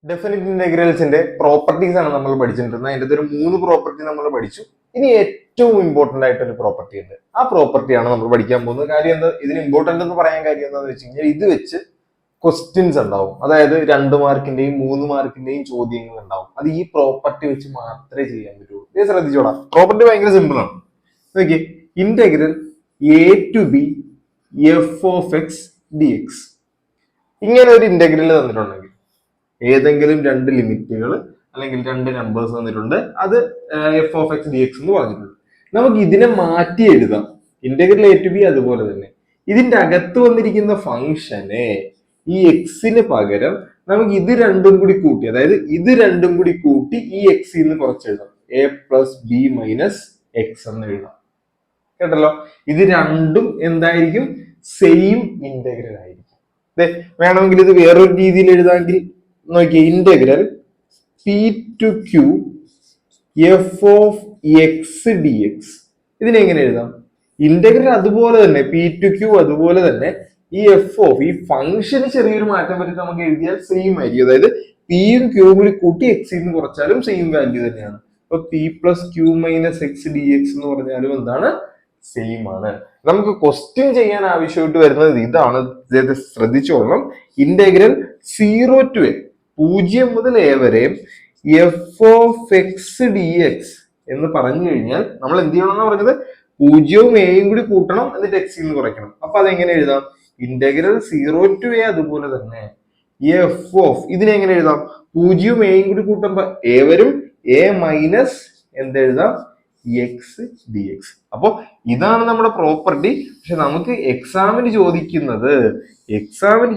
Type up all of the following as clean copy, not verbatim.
Definite ഇന്റഗ്രൽസിന്റെ properties ആണ് നമ്മൾ പഠിച്ചിട്ടുള്ളത്. അതിന്റെ ഒരു 3 പ്രോപ്പർട്ടി നമ്മൾ പഠിച്ചു. ഇനി ഏറ്റവും ഇമ്പോർട്ടന്റ് ആയിട്ടൊരു പ്രോപ്പർട്ടി ഉണ്ട്. ആ പ്രോപ്പർട്ടിയാണ് നമ്മൾ പഠിക്കാൻ പോകുന്നത്. കാര്യം എന്താ ഇതിന് ഇമ്പോർട്ടന്റ് എന്ന് പറയാൻ കാര്യം എന്താണെന്ന് വെച്ച് കഴിഞ്ഞാൽ ഇത് വെച്ച് ക്വസ്റ്റ്യൻസ് ഉണ്ടാവും. അതായത് 2 മാർക്കിന്റെയും 3 മാർക്കിന്റെയും ചോദ്യങ്ങൾ ഉണ്ടാവും. അത് ഈ പ്രോപ്പർട്ടി വെച്ച് മാത്രമേ ചെയ്യാൻ പറ്റുള്ളൂ. ഇത് ശ്രദ്ധിച്ചോടാ. പ്രോപ്പർട്ടി ഭയങ്കര സിമ്പിൾ ആണ്. നോക്കിയേ, integral A to B F of X D x. ഇങ്ങനെ ഒരു ഇന്റഗ്രൽ തന്നിട്ടുണ്ടെങ്കിൽ ഏതെങ്കിലും 2 ലിമിറ്റുകൾ അല്ലെങ്കിൽ 2 നമ്പേഴ്സ് തന്നിട്ടുണ്ട്, അത് F of X D x എന്ന് പറഞ്ഞിട്ടുണ്ട്. നമുക്ക് ഇതിനെ മാറ്റി എഴുതാം. ഇന്റഗ്രൽ എ ടു ബി അതുപോലെ തന്നെ ഇതിന്റെ അകത്ത് വന്നിരിക്കുന്ന ഫംഗ്ഷനെ ഈ എക്സിന് പകരം നമുക്ക് ഇത് രണ്ടും കൂടി കൂട്ടി, അതായത് ഇത് രണ്ടും കൂടി കൂട്ടി ഈ എക്സിൽ നിന്ന് കുറച്ച് എഴുതാം. A plus B minus X എന്ന് എഴുതാം. കേട്ടല്ലോ, ഇത് രണ്ടും എന്തായിരിക്കും? സെയിം ഇന്റഗ്രൽ ആയിരിക്കും. വേണമെങ്കിൽ ഇത് വേറൊരു രീതിയിൽ എഴുതാമെങ്കിൽ നോക്കിയേ, integral P to Q F of X D X. ഇതിനെങ്ങനെ എഴുതാം? ഇന്റഗ്രൽ അതുപോലെ തന്നെ പി ടു ക്യൂ അതുപോലെ തന്നെ ഈ എഫ് ഓഫ് ഈ ഫംഗ്ഷന് ചെറിയൊരു മാറ്റം പറ്റി നമുക്ക് എഴുതിയാൽ സെയിം ആയിരിക്കും. അതായത് പിയും ക്യൂവും കൂടി കൂട്ടി എക്സിൽ നിന്ന് കുറച്ചാലും സെയിം വാല്യൂ തന്നെയാണ്. അപ്പൊ P plus Q minus x D x എന്ന് പറഞ്ഞാലും എന്താണ്? സെയിം ആണ്. നമുക്ക് ക്വസ്റ്റ്യൻ ചെയ്യാൻ ആവശ്യമായിട്ട് വരുന്നത് ഇതാണ്. ശ്രദ്ധിച്ചോളണം. ഇന്റഗ്രൽ 0 to a 0 മുതൽ എ വരെ F of X D x എന്ന് പറഞ്ഞു കഴിഞ്ഞാൽ നമ്മൾ എന്ത് ചെയ്യണം എന്ന് പറഞ്ഞത്? 0ഉം എയും കൂടി കൂട്ടണം, എന്നിട്ട് എക്സിൽ നിന്ന് കുറയ്ക്കണം. അപ്പൊ അതെങ്ങനെ എഴുതാം? ഇന്റഗ്രൽ 0 to a അതുപോലെ തന്നെ എഫ് ഓഫ് ഇതിനെ എങ്ങനെ എഴുതാം? 0ഉം എയും കൂടി കൂട്ടുമ്പോ എ വരും, എ മൈനസ് എന്തെഴുതാം? X D X. അപ്പൊ ഇതാണ് നമ്മുടെ പ്രോപ്പർട്ടി. പക്ഷെ നമുക്ക് എക്സാമിന്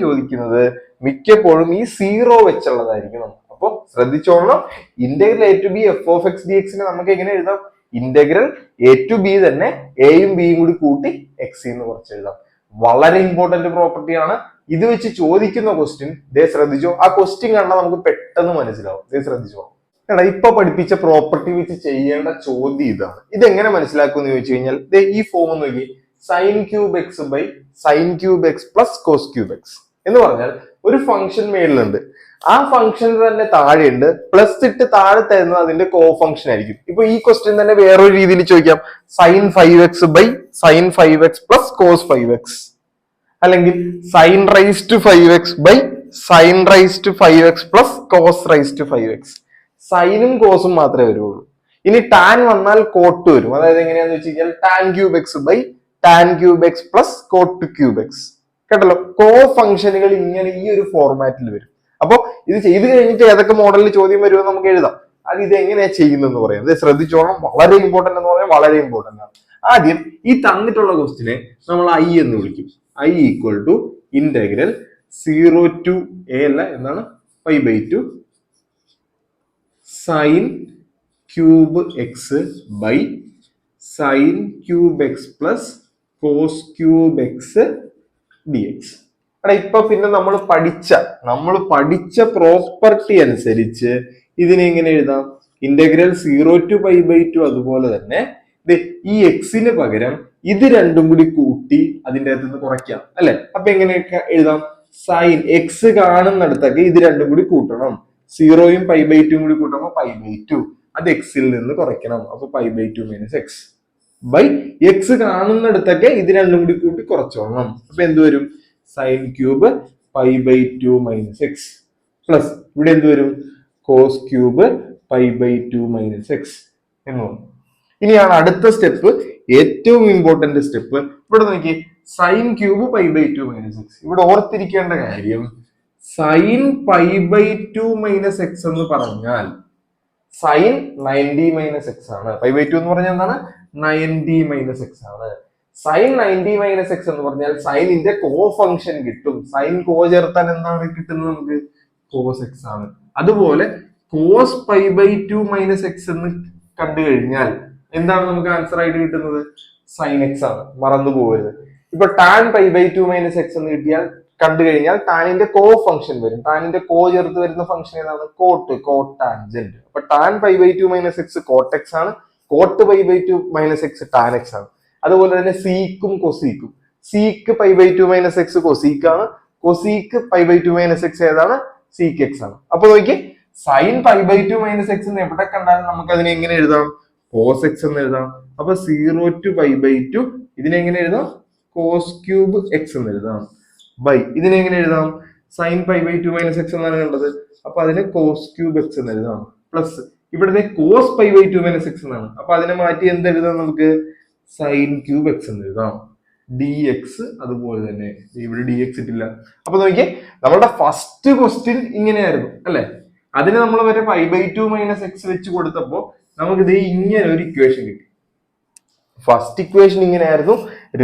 ചോദിക്കുന്നത് മിക്കപ്പോഴും ഈ 0 വെച്ചുള്ളതായിരിക്കും. അപ്പൊ ശ്രദ്ധിച്ചോളണം. Integral A to B F of X D എക്സിനെ നമുക്ക് എങ്ങനെ എഴുതാം? ഇന്റഗ്രൽ എ ടു ബി തന്നെ എയും ബിയും കൂടി കൂട്ടി എക്സിൽ നിന്ന് കുറച്ച് എഴുതാം. വളരെ ഇമ്പോർട്ടന്റ് പ്രോപ്പർട്ടിയാണ്. ഇത് വെച്ച് ചോദിക്കുന്ന ക്വസ്റ്റ്യൻ ശ്രദ്ധിച്ചോ. ആ ക്വസ്റ്റ്യൻ കണ്ടാൽ നമുക്ക് പെട്ടെന്ന് മനസ്സിലാവും. ശ്രദ്ധിച്ചോ. ഇപ്പൊ പഠിപ്പിച്ച പ്രോപ്പർട്ടി വെച്ച് ചെയ്യേണ്ട ചോദ്യം ഇതാണ്. ഇതെങ്ങനെ മനസ്സിലാക്കുമെന്ന് ചോദിച്ചു കഴിഞ്ഞാൽ ഈ ഫോം നോക്കി, sine cube x by sine cube x plus cos cube x എന്ന് പറഞ്ഞാൽ ഒരു ഫംഗ്ഷൻ മേളിലുണ്ട്. ആ ഫംഗ്ഷൻ തന്നെ താഴെയുണ്ട്, പ്ലസ് ഇട്ട് താഴെ തരുന്നത് അതിന്റെ കോ ഫംഗ്ഷൻ ആയിരിക്കും. ഇപ്പൊ ഈ ക്വസ്റ്റ്യൻ തന്നെ വേറൊരു രീതിയിൽ ചോദിക്കാം, sine 5x by sine 5x plus cos 5x, അല്ലെങ്കിൽ sine raise to 5x by sine raise to 5x plus cos raise to 5x. സൈനും കോസും മാത്രമേ വരുള്ളൂ. ഇനി ടാൻ വന്നാൽ കോട്ട് വരും. അതായത് എങ്ങനെയാന്ന് വെച്ച് കഴിഞ്ഞാൽ tan cube x by tan cube x plus cot cube x. കേട്ടല്ലോ, കോ ഫംഗ്ഷനുകൾ ഇങ്ങനെ ഈ ഒരു ഫോർമാറ്റിൽ വരും. അപ്പൊ ഇത് ചെയ്ത് കഴിഞ്ഞിട്ട് ഏതൊക്കെ മോഡലിൽ ചോദ്യം വരുമെന്ന് നമുക്ക് എഴുതാം. അത് ഇത് എങ്ങനെയാ ചെയ്യുന്നതെന്ന് പറയാം. ഇത് ശ്രദ്ധിച്ചോണം. വളരെ ഇമ്പോർട്ടന്റ് എന്ന് പറയാൻ വളരെ ഇമ്പോർട്ടന്റ് ആണ്. ആദ്യം ഈ തന്നിട്ടുള്ള ക്വസ്റ്റിനെ നമ്മൾ ഐ എന്ന് വിളിക്കും. I equal to integral 0 to a അല്ല, എന്താണ്? Pi by 2 sine cube x by sine cube x plus cos cube x D x. ഇപ്പൊ പിന്നെ നമ്മൾ പഠിച്ച പ്രോപ്പർട്ടി അനുസരിച്ച് ഇതിനെ എങ്ങനെ എഴുതാം? ഇന്റഗ്രൽ 0 to പൈ ബൈ 2 അതുപോലെ തന്നെ ഈ എക്സിന് പകരം ഇത് രണ്ടും കൂടി കൂട്ടി അതിന്റെ അകത്ത് നിന്ന് കുറയ്ക്കാം, അല്ലെ? അപ്പൊ എങ്ങനെയൊക്കെ എഴുതാം? സൈൻ എക്സ് കാണുന്നിടത്തൊക്കെ ഇത് രണ്ടും കൂടി കൂട്ടണം. 0യും പൈ ബൈ 2 കൂടി കൂട്ടുമ്പോൾ പൈ ബൈ 2, അത് എക്സിൽ നിന്ന് കുറയ്ക്കണം. അപ്പൊ pi by 2 minus X by X കാണുന്നിടത്തൊക്കെ ഇത് രണ്ടും കൂടി കൂട്ടി കുറച്ചോളണം. അപ്പൊ എന്ത് വരും? Sine cube pi by 2 minus X plus ഇവിടെ എന്ത് വരും? Cos cube pi by 2 minus X എന്ന് പറഞ്ഞു. ഇനിയാണ് അടുത്ത സ്റ്റെപ്പ്, ഏറ്റവും ഇമ്പോർട്ടന്റ് സ്റ്റെപ്പ്. ഇവിടെ നോക്കി, sine cube pi by 2 minus x. ഇവിടെ ഓർത്തിരിക്കേണ്ട കാര്യം, sine pi by 2 minus X എന്ന് പറഞ്ഞാൽ സൈൻ 90 മൈനസ് എക്സ് ആണ്. പൈ ബൈ 2 എന്ന് പറഞ്ഞാൽ എന്താണ്? 90 മൈനസ് എക്സ് ആണ്. സൈൻ 90 മൈനസ് എക്സ് എന്ന് പറഞ്ഞാൽ സൈനിന്റെ കോ ഫംഗ്ഷൻ കിട്ടും. സൈൻ കോ ചേർത്താൽ എന്താണ് കിട്ടുന്നത്? നമുക്ക് കോസ് എക്സ് ആണ്. അതുപോലെ cos pi by 2 minus X എന്ന് കണ്ടു കഴിഞ്ഞാൽ എന്താണ് നമുക്ക് ആൻസർ ആയിട്ട് കിട്ടുന്നത്? സൈൻ എക്സ് ആണ്. മറന്നു പോകരുത്. ഇപ്പൊ tan pi by 2 minus X എന്ന് കിട്ടിയാൽ കണ്ടു കഴിഞ്ഞാൽ ടാനിന്റെ കോ ഫംഗ്ഷൻ വരും. ടാനിന്റെ കോ ചേർത്ത് വരുന്ന ഫംഗ്ഷൻ ഏതാണ്? Cot tangent. അപ്പൊ tan pi by 2 minus X cot X ആണ്. Cot pi by 2 minus X tan X ആണ്. അതുപോലെ തന്നെ സീക്കും sec pi by 2 minus X cosec ആണ്. Cosec pi by 2 minus X ഏതാണ്? സീക്ക് എക്സ് ആണ്. അപ്പൊ നോക്കി sine pi by two minus X എന്ന് എവിടെ കണ്ടാലും നമുക്ക് അതിനെ എങ്ങനെ എഴുതാം? കോസ് എക്സ് എന്ന് എഴുതാം. അപ്പൊ 0 to π/2 ഇതിനെങ്ങനെ എഴുതാം? കോസ് ക്യൂബ് എക്സ് എന്ന് എഴുതാം. ബൈ ഇതിനെങ്ങനെ എഴുതാം? Sine pi by two minus x എന്നാണ് കണ്ടത്. അപ്പൊ അതിനെ കോസ് ക്യൂബ് എക്സ് എന്ന് എഴുതാം. പ്ലസ് ഇവിടുത്തെ cos pi by two minus x എന്നാണ്. അപ്പൊ അതിനെ മാറ്റി എന്ത് എഴുതാം? നമുക്ക് സൈൻ ക്യൂബ് എക്സ് എന്ന് എഴുതാം. ഡി എക്സ് അതുപോലെ തന്നെ ഇവിടെ ഡി എക്സ് ഇട്ടില്ല. അപ്പൊ നോക്കിയേ, നമ്മളുടെ ഫസ്റ്റ് ക്വസ്റ്റ്യൻ ഇങ്ങനെയായിരുന്നു അല്ലെ? അതിന് നമ്മൾ വരെ pi by two minus x വെച്ച് കൊടുത്തപ്പോ നമുക്ക് ഇത് ഇങ്ങനെ ഒരു ഇക്വേഷൻ കിട്ടി. ഫസ്റ്റ് ഇക്വേഷൻ ഇങ്ങനെയായിരുന്നു,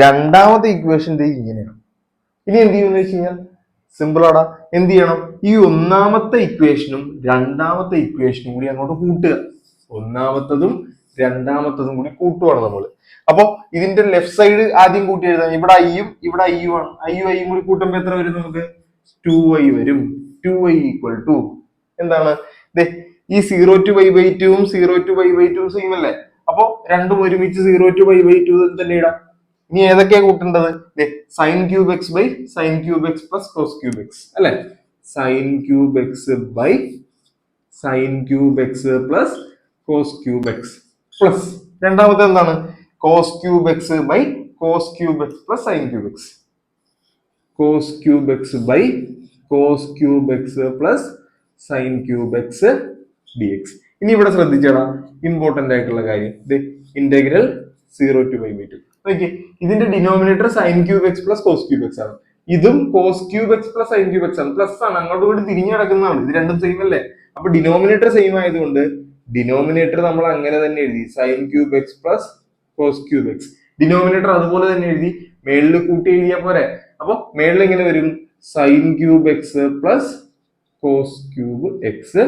രണ്ടാമത്തെ ഇക്വേഷൻ ഇത് ഇങ്ങനെയാണ്. ഇനി എന്ത് ചെയ്യുമെന്ന് വെച്ച് കഴിഞ്ഞാൽ സിമ്പിൾ ആടാ. എന്ത് ചെയ്യണം? ഈ ഒന്നാമത്തെ ഇക്വേഷനും രണ്ടാമത്തെ ഇക്വേഷനും കൂടി അങ്ങോട്ട് കൂട്ടുക. ഒന്നാമത്തതും രണ്ടാമത്തതും കൂടി കൂട്ടുവാണ് നമ്മൾ. അപ്പൊ ഇതിന്റെ ലെഫ്റ്റ് സൈഡ് ആദ്യം കൂട്ടി എഴുതാം. ഇവിടെ ഐയും ഇവിടെ ഐയും ആണ്. ഐയും കൂടി കൂട്ടുമ്പോൾ എത്ര വരും? നമുക്ക് 2i വരും. 2i ഈക്വൽ ടു എന്താണ്? ഈ 0 to π/2 0 to π/2 സെയിം അല്ലേ? അപ്പൊ രണ്ടും ഒരുമിച്ച് 0 to π/2 തന്നെ ഇടാം. ഇനി ഏതൊക്കെയാ കൂട്ടേണ്ടത്? Sine cube x by sine cube x plus cos cube x അല്ലെ? Sine cube x by sine cube x plus cos cube x plus രണ്ടാമത്തെ എന്താണ്? Cos cube x by cos cube x plus sine cube x. Cos cube x by cos cube x plus sine cube x D x. ഇനി ഇവിടെ ശ്രദ്ധിച്ചേടാ, important ആയിട്ടുള്ള കാര്യം, integral 0 to π/2. നോക്കിയേ, ഇതിന്റെ denominator sine cube x plus cos cube x ആണ്. ഇതും cos cube x plus sine cube x ആണ്. Plus ആണ്, അങ്ങോട്ടും കൂടി തിരിഞ്ഞു കിടക്കുന്നതാണ്. ഇത് രണ്ടും സെയിം അല്ലേ? അപ്പൊ ഡിനോമിനേറ്റർ സെയിം ആയതുകൊണ്ട് ഡിനോമിനേറ്റർ നമ്മൾ അങ്ങനെ തന്നെ എഴുതി, sine cube x plus cos cube x. Denominator അതുപോലെ തന്നെ എഴുതി, മേളിൽ കൂട്ടി എഴുതിയാൽ പോരെ. അപ്പൊ മേളിൽ എങ്ങനെ വരും? Sine cube x plus cos cube x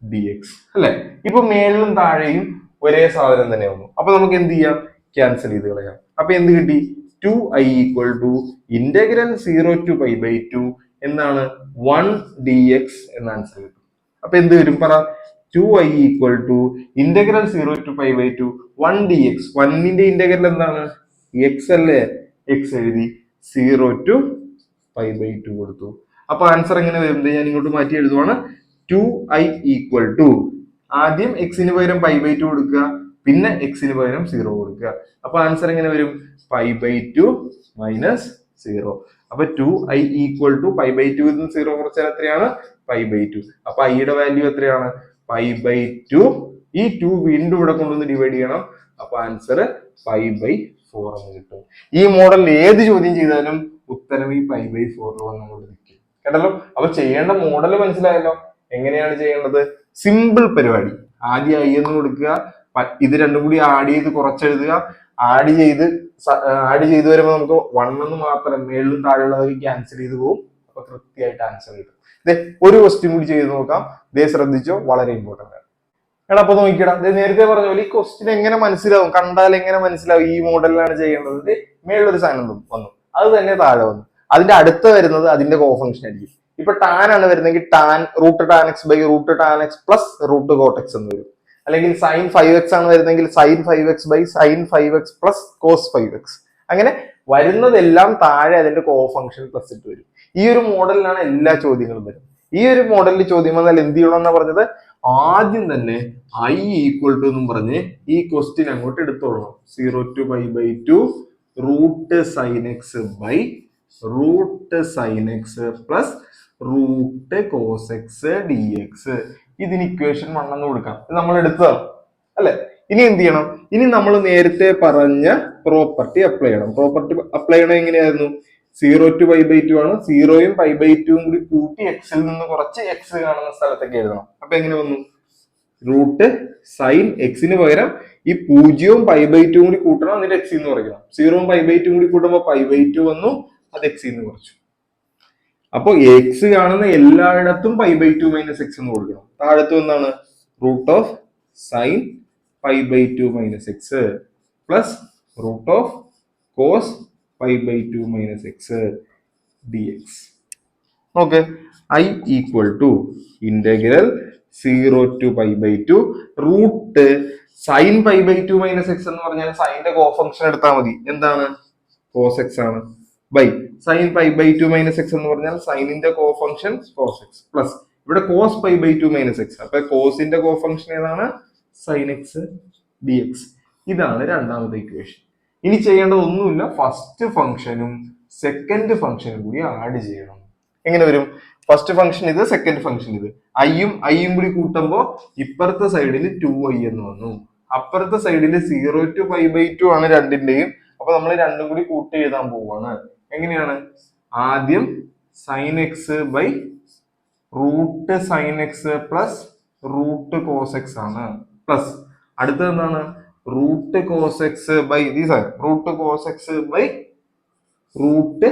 D x അല്ലെ? ഇപ്പൊ മേളിലും താഴെയും ഒരേ സാധനം തന്നെ വന്നു. അപ്പൊ നമുക്ക് എന്ത് ചെയ്യാം? ക്യാൻസൽ ചെയ്ത് കളയാം. അപ്പൊ എന്ത് കിട്ടി? 2i equal to integral 0 to π/2 എന്നാണ് 1 dx എന്ന ആൻസർ കിട്ടും. അപ്പൊ എന്ത് വരും? പറ. 2i equal to integral 0 to π/2 1 dx. 1ന്റെ ഇന്റഗ്രൽ എന്താണ്? എക്സ് അല്ലേ? എക്സ് എഴുതി 0 to π/2 കൊടുത്തു. അപ്പൊ ആൻസർ എങ്ങനെ വരും? ഞാൻ ഇങ്ങോട്ട് മാറ്റി എഴുതുവാണ്. 2i ഈക്വൽ ടു ആദ്യം എക്സിന് പകരം π/2 കൊടുക്കുക, പിന്നെ എക്സിന് പകരം 0 കൊടുക്കുക. അപ്പൊ ആൻസർ എങ്ങനെ വരും? π/2 മൈനസ് 0. അപ്പൊ 2i ഈക്വൽ ടു π/2 0 കുറച്ചാൽ എത്രയാണ്? π/2. അപ്പൊ ഐയുടെ വാല്യൂ എത്രയാണ്? π/2. ഈ 2 വീണ്ടും ഇവിടെ കൊണ്ടുവന്ന് ഡിവൈഡ് ചെയ്യണം. അപ്പൊ ആൻസർ π/4 എന്ന് കിട്ടും. ഈ മോഡലിൽ ഏത് ചോദ്യം ചെയ്താലും ഉത്തരം ഈ π/4 വന്നുകൊണ്ട് നിൽക്കും. കേട്ടല്ലോ? അപ്പൊ ചെയ്യേണ്ട മോഡൽ മനസ്സിലായല്ലോ? എങ്ങനെയാണ് ചെയ്യേണ്ടത്? സിമ്പിൾ പരിപാടി. ആദ്യം ഐ എന്ന് കൊടുക്കുക, ഇത് രണ്ടും കൂടി ആഡ് ചെയ്ത് കുറച്ചെഴുതുക. ആഡ് ചെയ്ത് വരുമ്പോൾ നമുക്ക് 1 എന്ന് മാത്രം, മേളിലും താഴെയുള്ളതൊക്കെ ക്യാൻസൽ ചെയ്ത് പോകും. അപ്പൊ കൃത്യമായിട്ട് ആൻസർ കിട്ടും. ഒരു ക്വസ്റ്റ്യൻ കൂടി ചെയ്ത് നോക്കാം. ശ്രദ്ധിച്ചോ, വളരെ ഇമ്പോർട്ടന്റ് ആണ്. എടാ അപ്പൊ നോക്കിയടാ, നേരത്തെ പറഞ്ഞ പോലെ ഈ ക്വസ്റ്റ്യൻ എങ്ങനെ മനസ്സിലാവും? കണ്ടാൽ എങ്ങനെ മനസ്സിലാവും ഈ മോഡലിലാണ് ചെയ്യേണ്ടത്? മേളിലൊരു സാധനം വന്നു, അത് തന്നെ താഴെ വന്നു. അതിന്റെ അടുത്ത് വരുന്നത് അതിന്റെ കോഫങ്ഷൻ ആയിരിക്കും. ഇപ്പൊ ടാൻ ആണ് വരുന്നെങ്കിൽ tan root tan x by root tan x plus root cot x എന്ന് വരും. അല്ലെങ്കിൽ സൈൻ 5x ആണ് വരുന്നെങ്കിൽ sine 5x by sine 5x plus cos 5x. അങ്ങനെ വരുന്നതെല്ലാം താഴെ അതിന്റെ കോഫങ്ഷൻ പ്ലസ് ഇട്ട് വരും. ഈ ഒരു മോഡലിലാണ് എല്ലാ ചോദ്യങ്ങളും വരുന്നത്. ഈ ഒരു മോഡലിൽ ചോദ്യം വന്നാൽ എന്ത് ചെയ്യണം എന്നാ പറഞ്ഞത്? ആദ്യം തന്നെ ഐ ഈക്വൽ ടു എന്നും പറഞ്ഞ് ഈ ക്വസ്റ്റ്യൻ അങ്ങോട്ട് എടുത്തോളണം. 0 to π/2 root sine x by root sine x plus root cos x D x. ഇതിന് ഇക്വേഷൻ 1 എന്ന് കൊടുക്കാം. ഇത് നമ്മൾ എടുത്തതാണ് അല്ലെ? ഇനി എന്ത് ചെയ്യണം? ഇനി നമ്മൾ നേരത്തെ പറഞ്ഞ പ്രോപ്പർട്ടി അപ്ലൈ ചെയ്യണം. പ്രോപ്പർട്ടി അപ്ലൈ ചെയ്യണം എങ്ങനെയായിരുന്നു? 0 to π/2 ആണ്. 0യും π/2 കൂടി കൂട്ടി എക്സിൽ നിന്ന് കുറച്ച് എക്സ് കാണുന്ന സ്ഥലത്തൊക്കെ എഴുതണം. അപ്പൊ എങ്ങനെ വന്നു? റൂട്ട് സൈൻ എക്സിന് പകരം ഈ 0യും π/2 കൂടി കൂട്ടണം, എന്നിട്ട് എക്സ് എന്ന് കുറയ്ക്കണം. 0യും π/2 കൂടി കൂട്ടുമ്പോൾ π/2 വന്നു, അത് എക്സ് എന്ന് കുറച്ചു. അപ്പൊ എക്സ് കാണുന്ന എല്ലായിടത്തും π/2 മൈനസ് എക്സ് എന്ന് കൊടുക്കണം. താഴത്ത് എന്താണ്? Root of sine π/2 minus X plus root of cos π/2 minus x D x. Okay, I equal to integral 0 to π/2 root sine π/2 minus X എന്ന് പറഞ്ഞാൽ സൈന്റെ കോഫങ്ഷൻ എടുത്താൽ മതി. എന്താണ്? കോസ് എക്സ് ആണ്. By sine pi by two minus X എന്ന് പറഞ്ഞാൽ സൈനിന്റെ cofunction cos x plus ഇവിടെ cos pi by two minus x. അപ്പൊ കോസിന്റെ കോ ഫംഗ്ഷൻ ഏതാണ്? Sign x D X. ഇതാണ് രണ്ടാമത്തെ ഇക്വേഷൻ. ഇനി ചെയ്യേണ്ടത് ഒന്നുമില്ല, ഫസ്റ്റ് ഫംഗ്ഷനും സെക്കൻഡ് ഫംഗ്ഷനും കൂടി ആഡ് ചെയ്യണം. എങ്ങനെ വരും? ഫസ്റ്റ് ഫംഗ്ഷൻ ഇത്, സെക്കൻഡ് ഫംഗ്ഷൻ ഇത്. ഐയും കൂടി കൂട്ടുമ്പോൾ ഇപ്പുറത്തെ സൈഡിൽ 2i എന്ന് വന്നു, അപ്പുറത്തെ സൈഡിൽ 0 to π by 2 ആണ് രണ്ടിന്റെയും. അപ്പൊ നമ്മൾ രണ്ടും കൂടി കൂട്ടി എഴുതാൻ പോവാണ്. എങ്ങനെയാണ്? ആദ്യം sine x by root sine x plus root cos x ആണ്, പ്ലസ് അടുത്തത് എന്താണ്? Root cos x by root cos x by root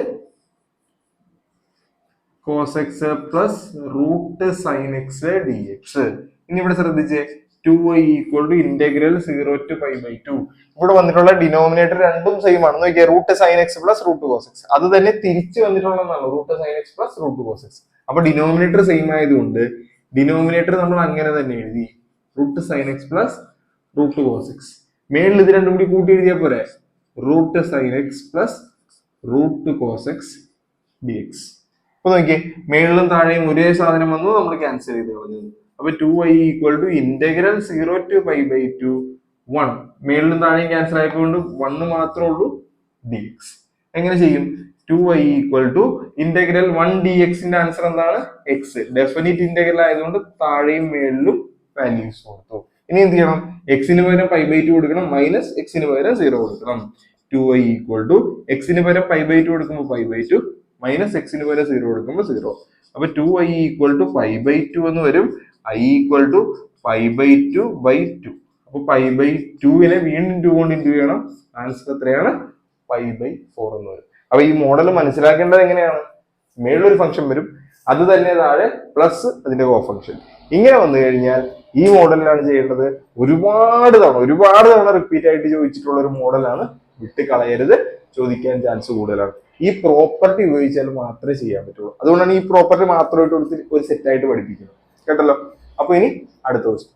cos x plus root sine x D x. ഇനി ഇവിടെ ശ്രദ്ധിച്ചേ, 2i equal to integral 0 to π by 2. ഇവിടെ വന്നിട്ടുള്ള denominator രണ്ടും same ആണ്. നോക്കിയാൽ root sine x plus root cos x, അത് തന്നെ തിരിച്ചു വന്നിട്ടുള്ളതാണ് root sine x plus root cos x. അപ്പൊ ഡിനോമിനേറ്റർ സെയിം ആയതുകൊണ്ട് ഡിനോമിനേറ്റർ നമ്മൾ അങ്ങനെ തന്നെ എഴുതി, root sine x plus root cos x. മേളിൽ ഇത് രണ്ടും കൂടി കൂട്ടി എഴുതിയാൽ പോരെ, root sine x plus root cos x D X. അപ്പൊ നോക്കിയേ, മേളിലും താഴെയും ഒരേ സാധനം വന്നു, നമ്മൾ ക്യാൻസൽ ചെയ്ത് കളഞ്ഞത്. അപ്പൊ 2i equal to integral 0 to π by 2 1. മേളിലും താഴെയും ക്യാൻസൽ ആയതുകൊണ്ട് 1 മാത്രമേ ഉള്ളൂ, ഡി എക്സ്. എങ്ങനെ ചെയ്യും? 2i equal to integral 1 dx ന്റെ ആൻസർ എന്താണ്? എക്സ്. ഡെഫിനിറ്റ് ഇന്റഗ്രൽ ആയതുകൊണ്ട് താഴെയും മേളിലും വാല്യൂസ് കൊടുത്തു. ഇനി എന്ത് ചെയ്യണം? എക്സിന് പകരം π by 2 കൊടുക്കണം, മൈനസ് എക്സിന് പകരം 0 കൊടുക്കണം. 2i ഈക്വൽ ടു എക്സിന് പകരം π by 2 കൊടുക്കുമ്പോൾ π by 2, മൈനസ് എക്സിന് പകരം 0 കൊടുക്കുമ്പോൾ 0. അപ്പൊ 2i ഈക്വൽ ടു π by 2 എന്ന് വരും. i equal to π by 2 by 2. അപ്പൊ π by 2 വീണ്ടും 2 കൊണ്ട് ഇൻറ്റു ചെയ്യണം. ആൻസർ എത്രയാണ്? π by 4 എന്ന് വരും. അപ്പൊ ഈ മോഡൽ മനസ്സിലാക്കേണ്ടത് എങ്ങനെയാണ്? മേളിലൊരു ഫംഗ്ഷൻ വരും, അത് തന്നെ താഴെ പ്ലസ് അതിന്റെ കോ ഫംഗ്ഷൻ. ഇങ്ങനെ വന്നു കഴിഞ്ഞാൽ ഈ മോഡലിലാണ് ചെയ്യേണ്ടത്. ഒരുപാട് തവണ റിപ്പീറ്റ് ആയിട്ട് ചോദിച്ചിട്ടുള്ള ഒരു മോഡലാണ്. വിട്ട് കളയരുത്, ചോദിക്കാൻ ചാൻസ് കൂടുതലാണ്. ഈ പ്രോപ്പർട്ടി ഉപയോഗിച്ചാൽ മാത്രമേ ചെയ്യാൻ പറ്റുള്ളൂ. അതുകൊണ്ടാണ് ഈ പ്രോപ്പർട്ടി മാത്രമായിട്ട് കൊടുത്ത് ഒരു സെറ്റായിട്ട് പഠിപ്പിക്കുന്നത്. കേട്ടല്ലോ? അപ്പൊ ഇനി അടുത്ത ക്വസ്റ്റ്യൻ.